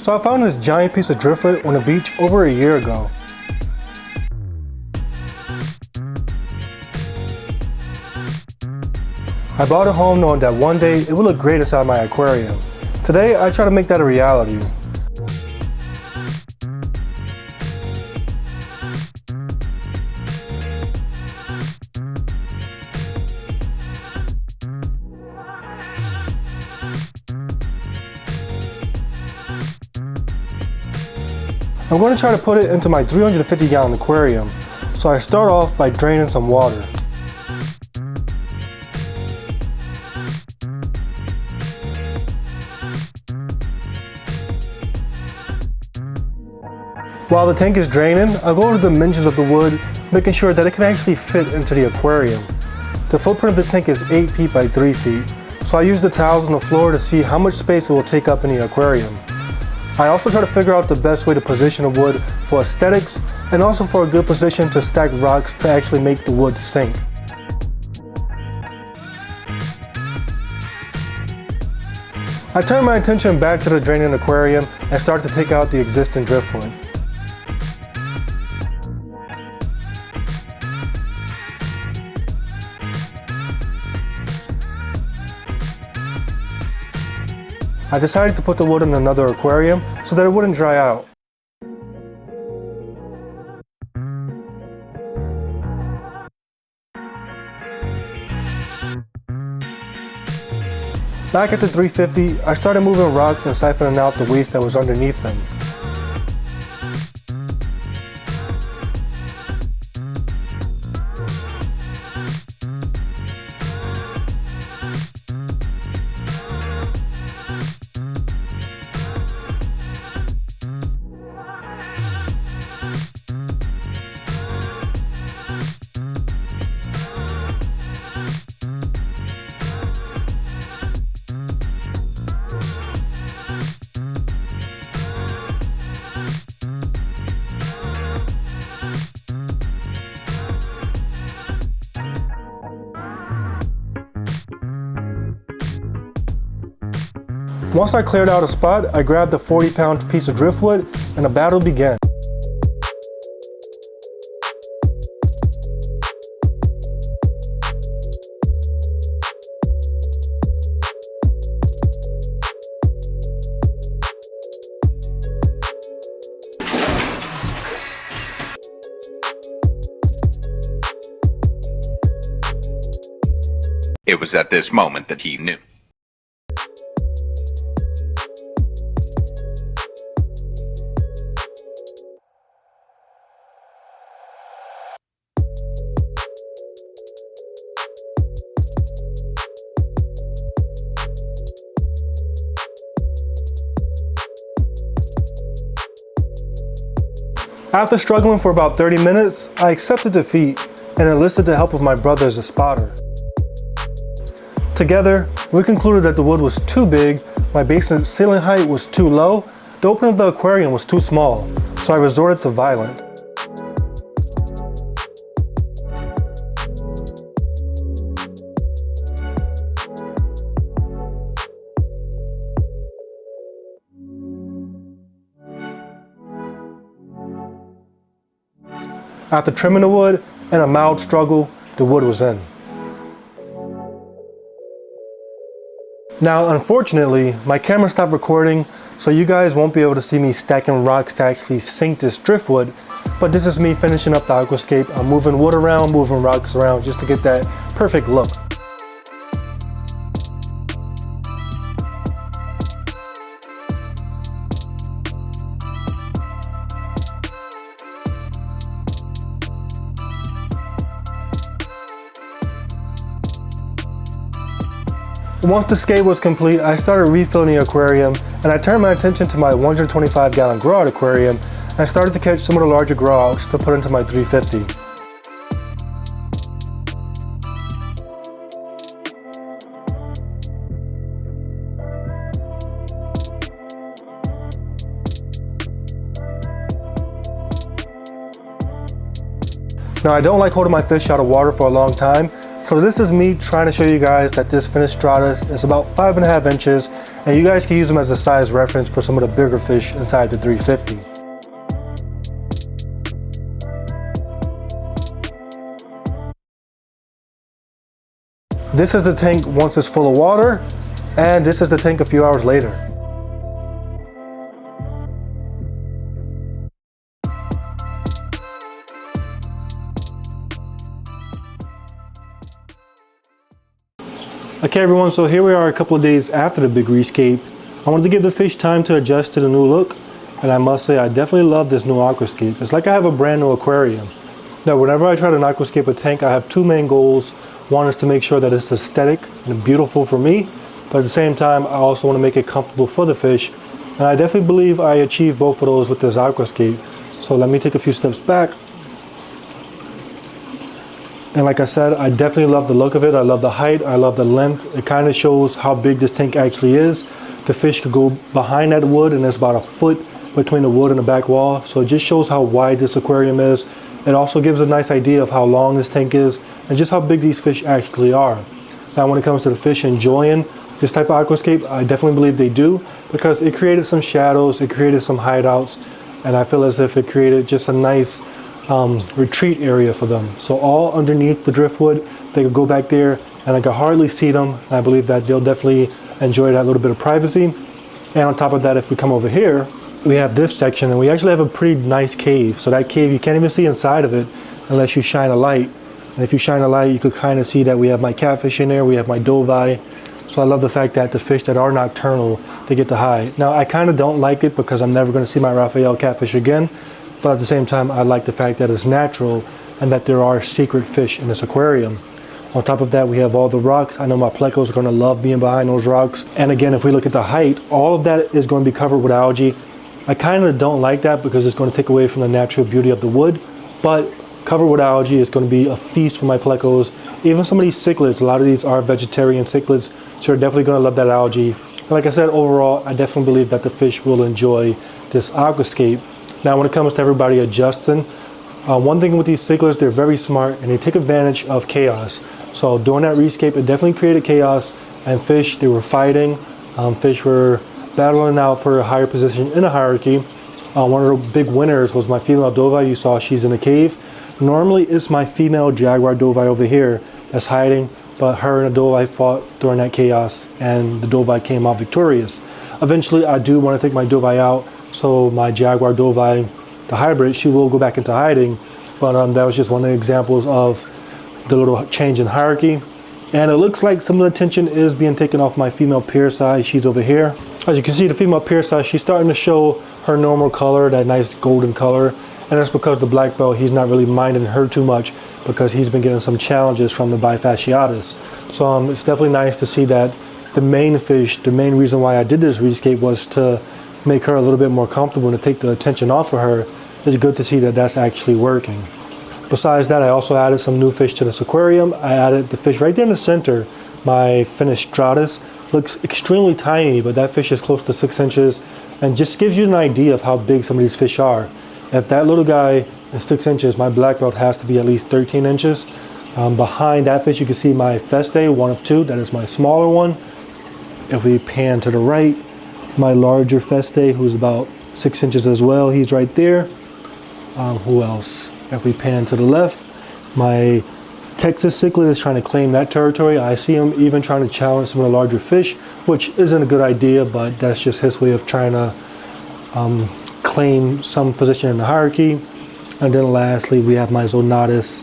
So I found this giant piece of driftwood on the beach over a year ago. I bought it home knowing that one day it would look great inside my aquarium. Today I try to make that a reality. I'm going to try to put it into my 350-gallon aquarium, so I start off by draining some water. While the tank is draining, I'll go over the dimensions of the wood, making sure that it can actually fit into the aquarium. The footprint of the tank is 8 feet by 3 feet, so I use the tiles on the floor to see how much space it will take up in the aquarium. I also try to figure out the best way to position the wood for aesthetics and also for a good position to stack rocks to actually make the wood sink. I turn my attention back to the draining aquarium and start to take out the existing driftwood. I decided to put the wood in another aquarium so that it wouldn't dry out. Back at the 350, I started moving rocks and siphoning out the waste that was underneath them. Once I cleared out a spot, I grabbed the 40-pound piece of driftwood and the battle began. It was at this moment that he knew. After struggling for about 30 minutes, I accepted defeat and enlisted the help of my brother as a spotter. Together, we concluded that the wood was too big, my basement ceiling height was too low, the opening of the aquarium was too small, so I resorted to violence. After trimming the wood and a mild struggle, the wood was in. Now, unfortunately, my camera stopped recording, so you guys won't be able to see me stacking rocks to actually sink this driftwood, but this is me finishing up the aquascape. I'm moving wood around, moving rocks around just to get that perfect look. Once the scape was complete, I started refilling the aquarium and I turned my attention to my 125-gallon grow-out aquarium and I started to catch some of the larger grow-outs to put into my 350. Now I don't like holding my fish out of water for a long time, so So this is me trying to show you guys that this finished Stratus is about 5.5 inches, and you guys can use them as a size reference for some of the bigger fish inside the 350. This is the tank once it's full of water, and this is the tank a few hours later. Okay everyone, so here we are a couple of days after the big rescape. I wanted to give the fish time to adjust to the new look, and I must say I definitely love this new Aquascape. It's like I have a brand new aquarium. Now whenever I try to aquascape a tank, I have two main goals. One is to make sure that it's aesthetic and beautiful for me, but at the same time I also want to make it comfortable for the fish, and I definitely believe I achieved both of those with this Aquascape. So let me take a few steps back. And like I said, I definitely love the look of it. I love the height, I love the length. It kind of shows how big this tank actually is. The fish could go behind that wood, and there's about a foot between the wood and the back wall. So it just shows how wide this aquarium is. It also gives a nice idea of how long this tank is and just how big these fish actually are. Now when it comes to the fish enjoying this type of aquascape, I definitely believe they do, because it created some shadows, it created some hideouts, and I feel as if it created just a nice retreat area for them. So all underneath the driftwood, they could go back there and I could hardly see them. And I believe that they'll definitely enjoy that little bit of privacy. And on top of that, if we come over here, we have this section, and we actually have a pretty nice cave. So that cave, you can't even see inside of it unless you shine a light. And if you shine a light, you could kind of see that we have my catfish in there, we have my doveye. So I love the fact that the fish that are nocturnal, they get to hide. Now I kind of don't like it because I'm never going to see my Raphael catfish again. But at the same time, I like the fact that it's natural and that there are secret fish in this aquarium. On top of that, we have all the rocks. I know my plecos are going to love being behind those rocks. And again, if we look at the height, all of that is going to be covered with algae. I kind of don't like that because it's going to take away from the natural beauty of the wood. But covered with algae is going to be a feast for my plecos. Even some of these cichlids, a lot of these are vegetarian cichlids, so they're definitely going to love that algae. And like I said, overall, I definitely believe that the fish will enjoy this aquascape. Now when it comes to everybody adjusting, one thing with these cichlids, they're very smart and they take advantage of chaos. So during that rescape, it definitely created chaos, and fish, they were fighting. Fish were battling out for a higher position in the hierarchy. One of the big winners was my female doveye. You saw she's in a cave. Normally it's my female jaguar doveye over here that's hiding, but her and the doveye fought during that chaos and the doveye came out victorious. Eventually I do want to take my doveye out, so my jaguar doveye, the hybrid, she will go back into hiding, but that was just one of the examples of the little change in hierarchy. And it looks like some of the attention is being taken off my female pearseye. She's over here. As you can see, the female pearseye, she's starting to show her normal color, that nice golden color. And that's because the black belt, he's not really minding her too much because he's been getting some challenges from the bifasciatus. So it's definitely nice to see that the main fish, the main reason why I did this rescape was to make her a little bit more comfortable and to take the attention off of her. It's good to see that that's actually working. Besides that, I also added some new fish to this aquarium. I added the fish right there in the center, my finished Stratus. Looks extremely tiny, but that fish is close to 6 inches and just gives you an idea of how big some of these fish are. If that little guy is 6 inches, my black belt has to be at least 13 inches. Behind that fish, you can see my Feste, one of two. That is my smaller one. If we pan to the right, my larger Feste, who's about 6 inches as well, he's right there. Who else? If we pan to the left, my Texas cichlid is trying to claim that territory. I see him even trying to challenge some of the larger fish, which isn't a good idea, but that's just his way of trying to claim some position in the hierarchy. And then lastly, we have my Zonatus,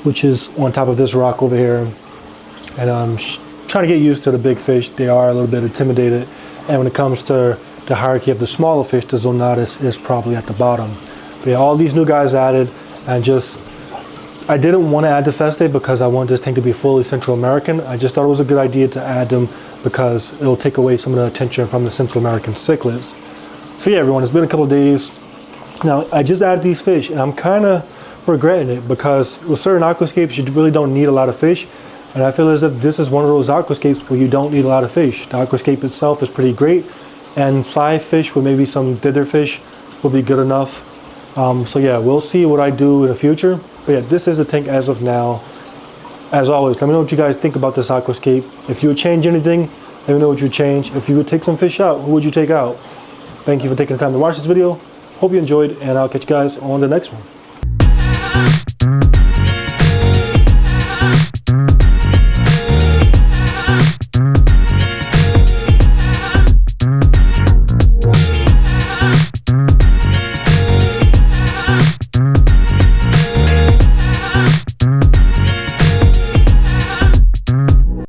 which is on top of this rock over here. And I'm trying to get used to the big fish. They are a little bit intimidated. And when it comes to the hierarchy of the smaller fish, the Zonatus is probably at the bottom. But yeah, all these new guys added, and I didn't want to add the Feste because I wanted this tank to be fully Central American. I just thought it was a good idea to add them because it'll take away some of the attention from the Central American cichlids. So yeah, everyone, it's been a couple of days. Now, I just added these fish, and I'm kind of regretting it because with certain aquascapes, you really don't need a lot of fish. And I feel as if this is one of those aquascapes where you don't need a lot of fish. The aquascape itself is pretty great, and 5 fish with maybe some dither fish will be good enough. So yeah, we'll see what I do in the future. But yeah, this is the tank as of now. As always, let me know what you guys think about this aquascape. If you would change anything, let me know what you would change. If you would take some fish out, who would you take out? Thank you for taking the time to watch this video. Hope you enjoyed, and I'll catch you guys on the next one.